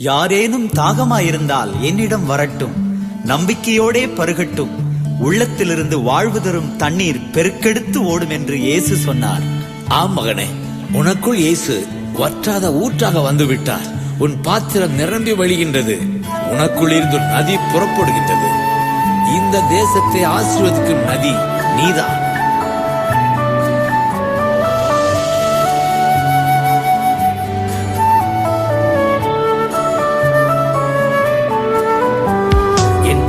யாரேனும் தாகமாயிருந்தால் என்னிடம் வரட்டும், நம்பிக்கையோடே பருகட்டும். உள்ளத்திலிருந்து வாழ்வு தரும் தண்ணீர் பெருக்கெடுத்து ஓடும் என்று இயேசு சொன்னார். ஆம் மகனே, உனக்குள் இயேசு வற்றாத ஊற்றாக வந்து விட்டார். உன் பாத்திரம் நிரம்பி வழிகின்றது. உனக்குள் இருந்து நதி புறப்படுகின்றது. இந்த தேசத்தை ஆசீர்வதிக்கும் நதி நீதான்.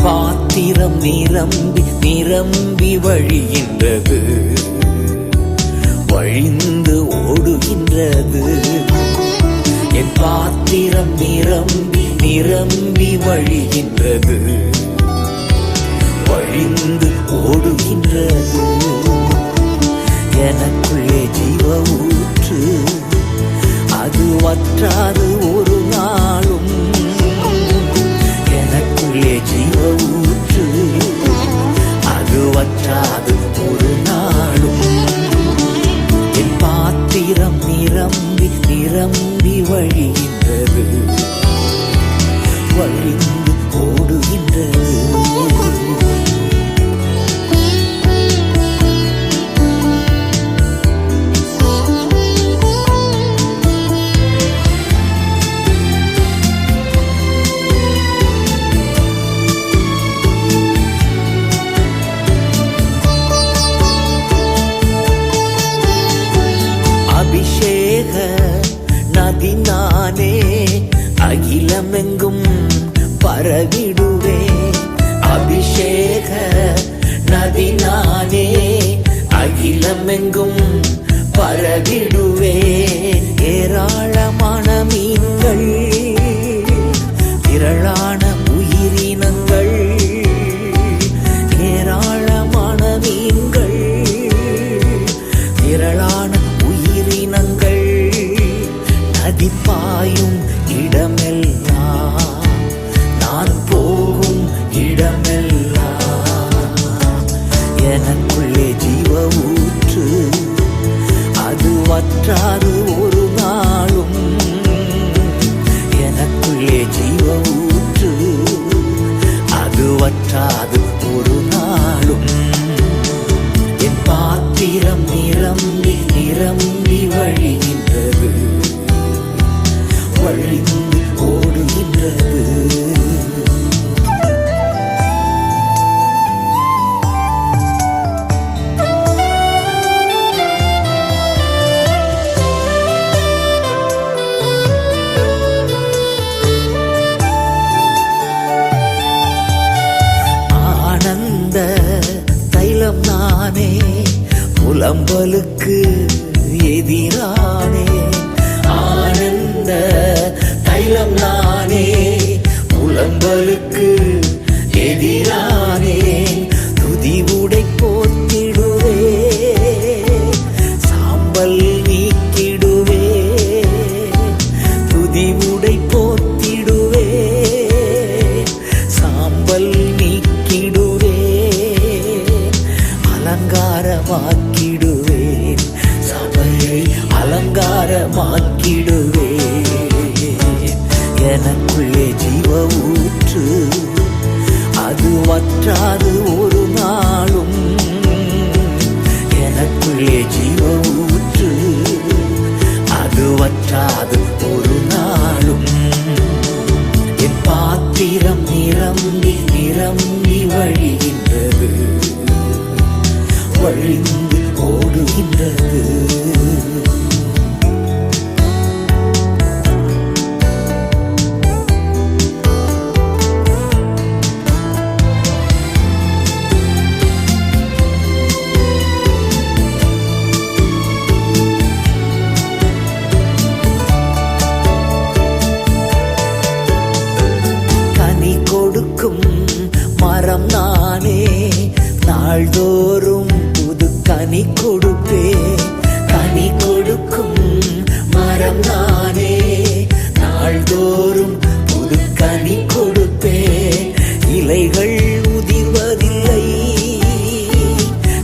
பாத்திரம் நிரம்பி நிரம்பி வழிகின்றது, வழிந்து ஓடுகின்றது. என் பாத்திரம் நிரம்பி நிரம்பி வழிகின்றது, வழிந்து ஓடுகின்றது. எனக்குள்ளே ஜீவ ஊற்று, அது வற்றாது ஒரு நாளும். எனக்குள்ளே ஜீவ ஊற்று, அது வற்றாது ஒரு நாளும். என் பாத்திரம் நிரம்பி நிரம்பி வழிகின்றது, வழிந்து ஓடுகின்றது. அபிஷேக நதி நானே, அகிலமெங்கும் பரவிடுவே. அபிஷேக நதி நானே, அகிலமெங்கும் பரவிடுவே. ஏராளமான மீன்கள், திரளான உயிரினங்கள். ஏராளமான மீன்கள், திரளான உயிரினங்கள். நதி பாயும் இடமெல்லாம், நான் போகும் இடமெல்லாம். எனக்குள்ளே ஜீவ ஊற்று, அது வற்றாது ஒரு நாளும். எனக்குள்ளே ஜீவ ஊற்று, அது வற்றாது ஒரு நாளும். என் பாத்திரம் நிரம்பி நிரம்பி வழிகின்றது, வழிந்து ஓடுகின்றது. ஆனந்த தைலம் நானே, புலம்பலுக்கு எதிரானே. ஆனந்த தைலம் நானே, புலம்பலுக்கு எதிரானே. துதி உடை போத்திடுவே, சாம்பல் நீக்கிடுவே. துதி உடை போத்திடுவே, சாம்பல் நீக்கிடுவே. அலங்காரமாக்கிடுவேன், சபையை அலங்காரமாக்கிடுவேன். எனக்குள்ளே ஜீவ ஊற்று, அது வற்றாது ஒரு நாளும். எனக்குள்ளே ஜீவ ஊற்று, அது வற்றாது ஒரு நாளும். என் பாத்திரம் நிரம்பி நிரம்பி வழிகின்றது, வழிந்து ஓடுகின்றது. கனி கொடுக்கும் மரம் நானே, நாள்தோறும் புது கனி கொடுப்பே. கனி கொடுக்கும் மரம் நானே, நாள்தோறும் புது கனி கொடுப்பே. இலைகள் உதிர்வதில்லை,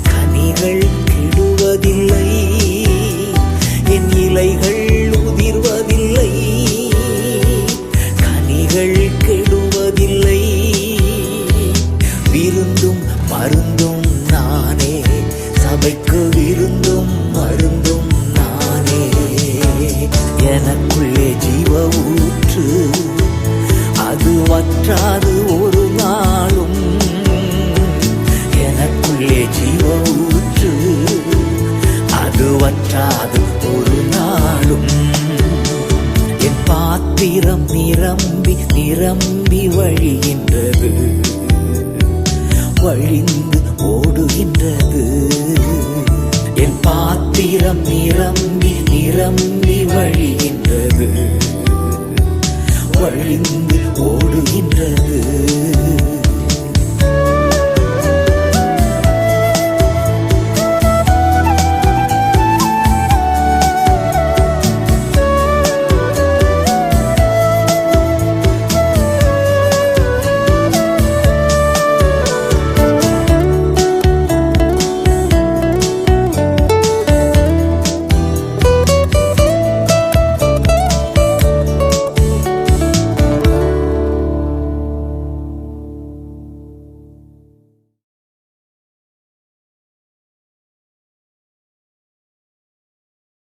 கனிகள் கெடுவதில்லை. என் இலைகள் உதிர்வதில்லை, வற்றாது ஒரு நாளும். எனக்குள்ளே ஜீவ ஊற்று, அது வற்றாது ஒரு நாளும். என் பாத்திரம் நிரம்பி நிரம்பி வழிகின்றது, வழிந்து ஓடுகின்றது. என் பாத்திரம் நிரம்பி நிரம்பி வழிகின்றது, வழிந்து ஓடுகின்றது.